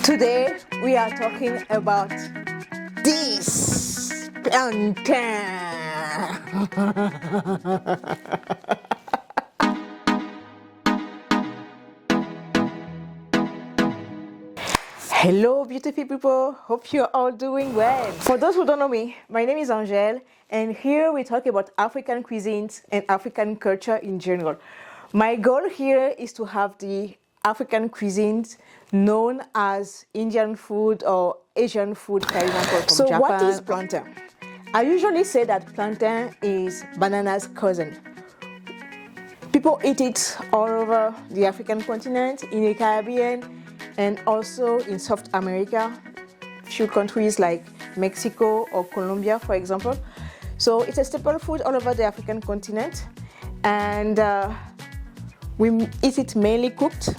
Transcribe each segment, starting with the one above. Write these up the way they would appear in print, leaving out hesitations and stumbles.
Today we are talking about this plantain. Hello beautiful people, hope you're all doing well. For those who don't know me, my name is Angèle and here we talk about African cuisines and African culture in general. My goal here is to have the African cuisines known as Indian food or Asian food, for example, from Japan. What is plantain? I usually say that plantain is banana's cousin. People eat it all over the African continent, in the Caribbean, and also in South America, few countries like Mexico or Colombia, for example. So it's a staple food all over the African continent, and we eat it mainly cooked,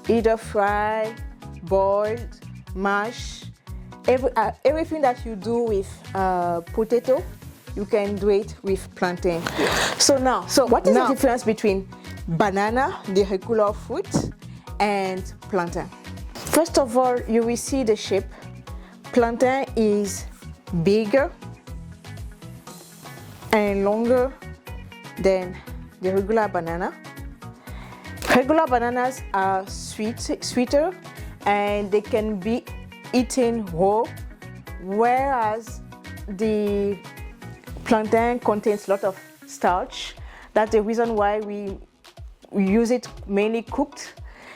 either fried, boiled, mashed. Everything that you do with potato, you can do it with plantain. So what is the difference between banana, the regular fruit, and plantain? First of all, you will see the shape. Plantain is bigger and longer than the regular banana. Regular bananas are sweeter and they can be eaten raw, whereas the plantain contains a lot of starch. That's the reason why we use it mainly cooked.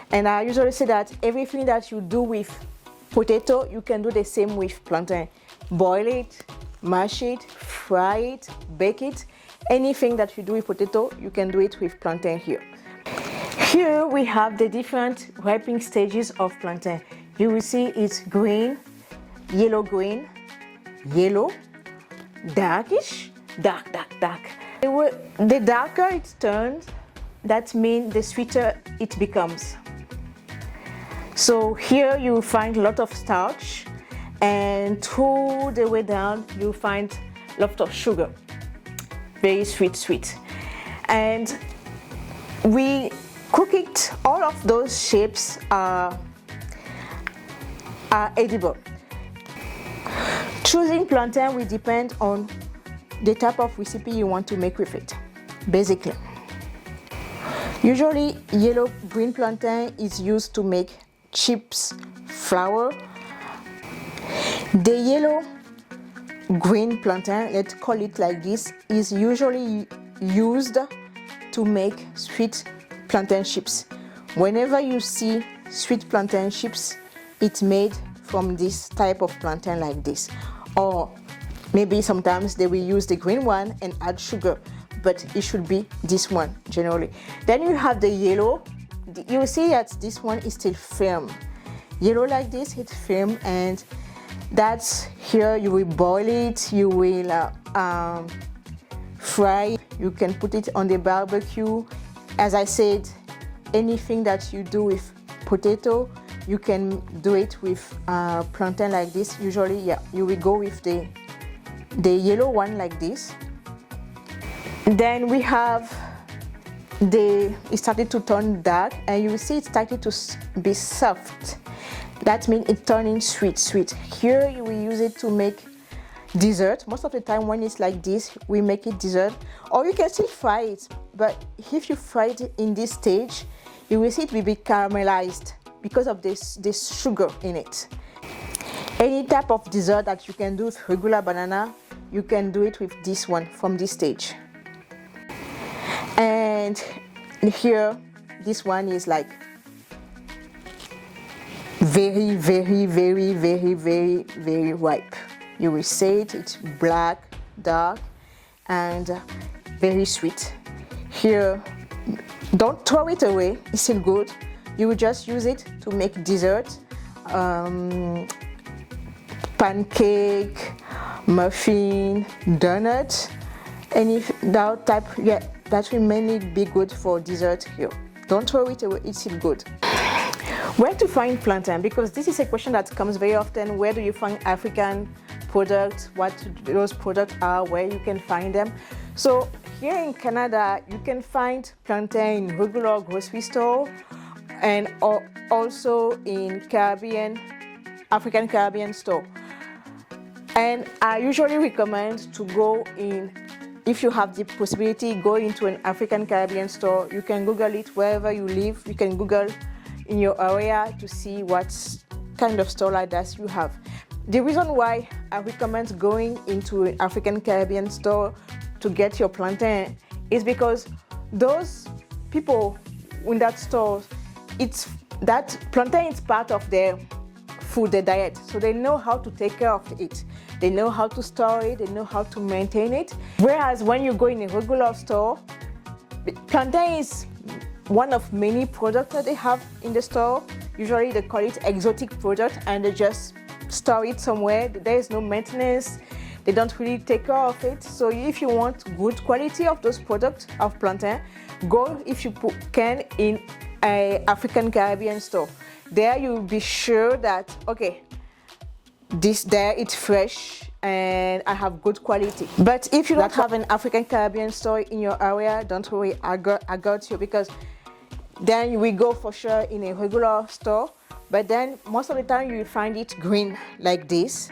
And I usually say that everything that you do with potato, you can do the same with plantain. Boil it, mash it, fry it, bake it. Anything that you do with potato, you can do it with plantain here. Here we have the different ripening stages of plantain. You will see it's green, yellow-green, yellow, darkish, dark. The darker it turns, that means the sweeter it becomes. So here you find a lot of starch, and through the way down you find a lot of sugar. Very sweet. And we cook it, all of those shapes are edible. Choosing plantain will depend on the type of recipe you want to make with it, basically. Usually yellow-green plantain is used to make chips, flour. The yellow-green plantain, let's call it like this, is usually used to make sweet plantain chips. Whenever you see sweet plantain chips, it's made from this type of plantain like this. Or maybe sometimes they will use the green one and add sugar, but it should be this one generally. Then you have the yellow. You will see that this one is still firm. Yellow like this, it's firm, and that's here you will boil it, you will fry, you can put it on the barbecue. As I said, anything that you do with potato, you can do it with plantain like this. Usually, you will go with the yellow one like this. Then we have it started to turn dark, and you will see it started to be soft. That means it's turning sweet. Here you will use it to make dessert. Most of the time when it's like this, we make it dessert, or you can still fry it. But if you fry it in this stage, you will see it will be caramelized because of this sugar in it. Any type of dessert that you can do with regular banana, you can do it with this one from this stage. And here, this one is like very ripe. You will see it's black, dark, and very sweet. Here, don't throw it away, it's still good. You will just use it to make dessert, pancake, muffin, donut, any that type. That will mainly be good for dessert here. Don't throw it away, it's still good. Where to find plantain? Because this is a question that comes very often. Where do you find African products? What those products are, where you can find them. So here in Canada, you can find plantain in regular grocery store, and also in Caribbean African Caribbean store. And I usually recommend to go in, if you have the possibility, go into an African Caribbean store. You can Google it wherever you live. You can Google in your area to see what kind of store like that you have. The reason why I recommend going into an African Caribbean store to get your plantain is because those people in that store, it's that plantain is part of their food, their diet, so they know how to take care of it. They know how to store it, they know how to maintain it. Whereas when you go in a regular store, plantain is one of many products that they have in the store. Usually they call it exotic product and they just store it somewhere. There is no maintenance. They don't really take care of it. So if you want good quality of those products of plantain, go if you can in an African Caribbean store. There you'll be sure that, okay, this there it's fresh and I have good quality. But if you don't have an African Caribbean store in your area, don't worry, I got you, because then we go for sure in a regular store. But then most of the time you will find it green like this.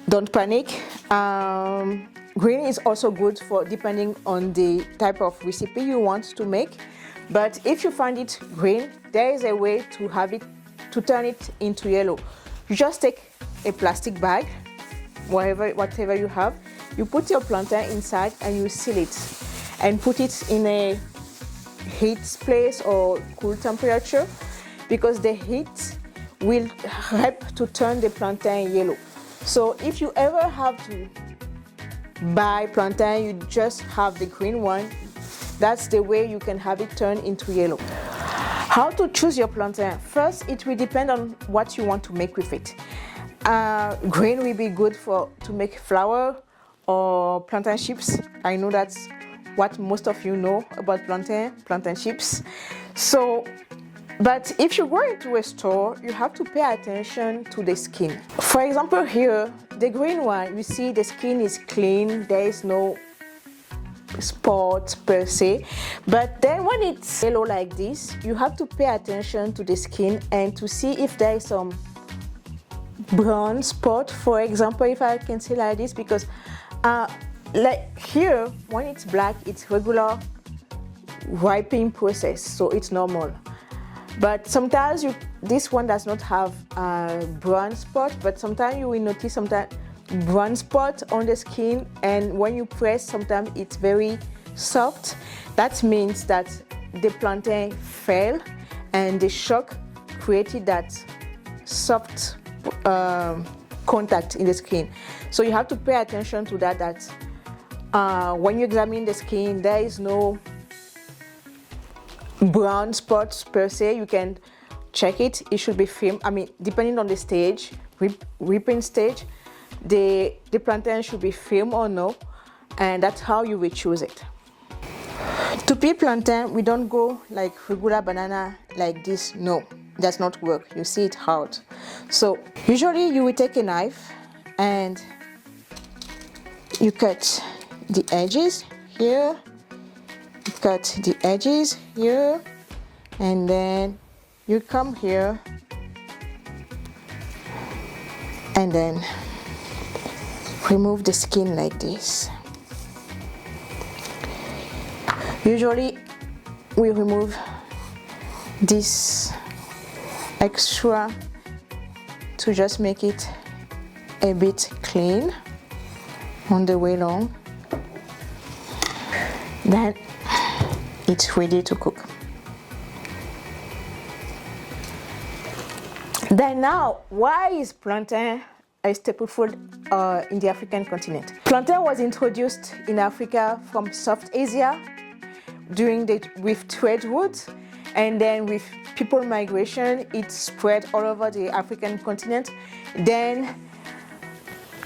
Don't panic. Green is also good for depending on the type of recipe you want to make. But if you find it green, there is a way to have it, to turn it into yellow. You just take a plastic bag, whatever you have, you put your plantain inside and you seal it and put it in a heat place or cool temperature, because the heat will help to turn the plantain yellow. So if you ever have to buy plantain, you just have the green one. That's the way you can have it turn into yellow. How to choose your plantain? First, it will depend on what you want to make with it. Green will be good to make flour or plantain chips. I know that's what most of you know about plantain chips. So, but if you go into a store, you have to pay attention to the skin. For example, here, the green one, you see the skin is clean, there is no spots per se. But then when it's yellow like this, you have to pay attention to the skin and to see if there is some brown spot, for example, if I can say like this, because like here, when it's black, it's regular ripening process, so it's normal. But sometimes this one does not have a brown spot, but sometimes you will notice sometimes brown spot on the skin, and when you press, sometimes it's very soft. That means that the plantain fell and the shock created that soft contact in the skin. So you have to pay attention to that, when you examine the skin, there is no brown spots per se. You can check it, it should be firm. I mean, depending on the stage, ripening stage, the plantain should be firm or no, and that's how you will choose it. To peel plantain, we don't go like regular banana like this. No, does not work. You see it hard. So usually you will take a knife and you cut the edges here, you cut the edges here, and then you come here and then remove the skin like this. Usually we remove this extra to just make it a bit clean on the way along. Then it's ready to cook. Then now, why is plantain a staple food in the African continent? Plantain was introduced in Africa from South Asia with trade routes, and then with people migration, it spread all over the African continent. Then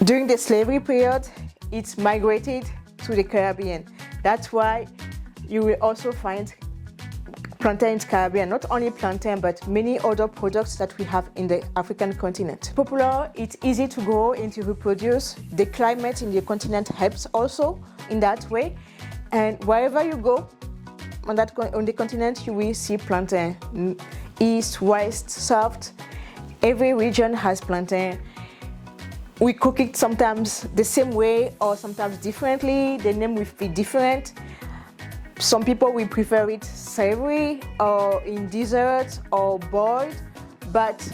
during the slavery period, it's migrated to the Caribbean. That's why you will also find plantain in the Caribbean. Not only plantain, but many other products that we have in the African continent. Popular, it's easy to grow and to reproduce. The climate in the continent helps also in that way. And wherever you go on the continent, you will see plantain. East, west, south. Every region has plantain. We cook it sometimes the same way or sometimes differently. The name will be different. Some people will prefer it savory or in desserts or boiled, but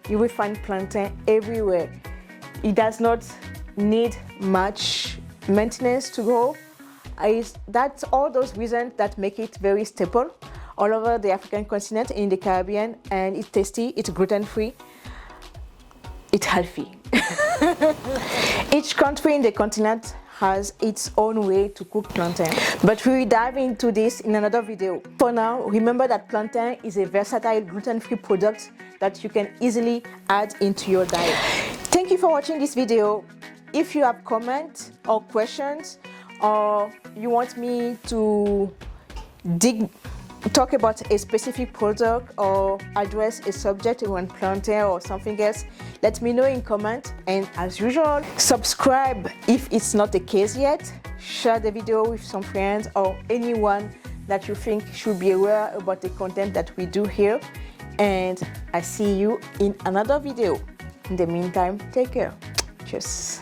you will find plantain everywhere. It does not need much maintenance to grow. That's all those reasons that make it very staple all over the African continent, in the Caribbean, and it's tasty, it's gluten-free, it's healthy. Each country in the continent has its own way to cook plantain, but we will dive into this in another video. For now, remember that plantain is a versatile gluten-free product that you can easily add into your diet. Thank you for watching this video. If you have comments or questions, or you want me to talk about a specific product or address a subject around plantain or something else, let me know in comment. And as usual, subscribe if it's not the case yet. Share the video with some friends or anyone that you think should be aware about the content that we do here. And I see you in another video. In the meantime, take care. Cheers.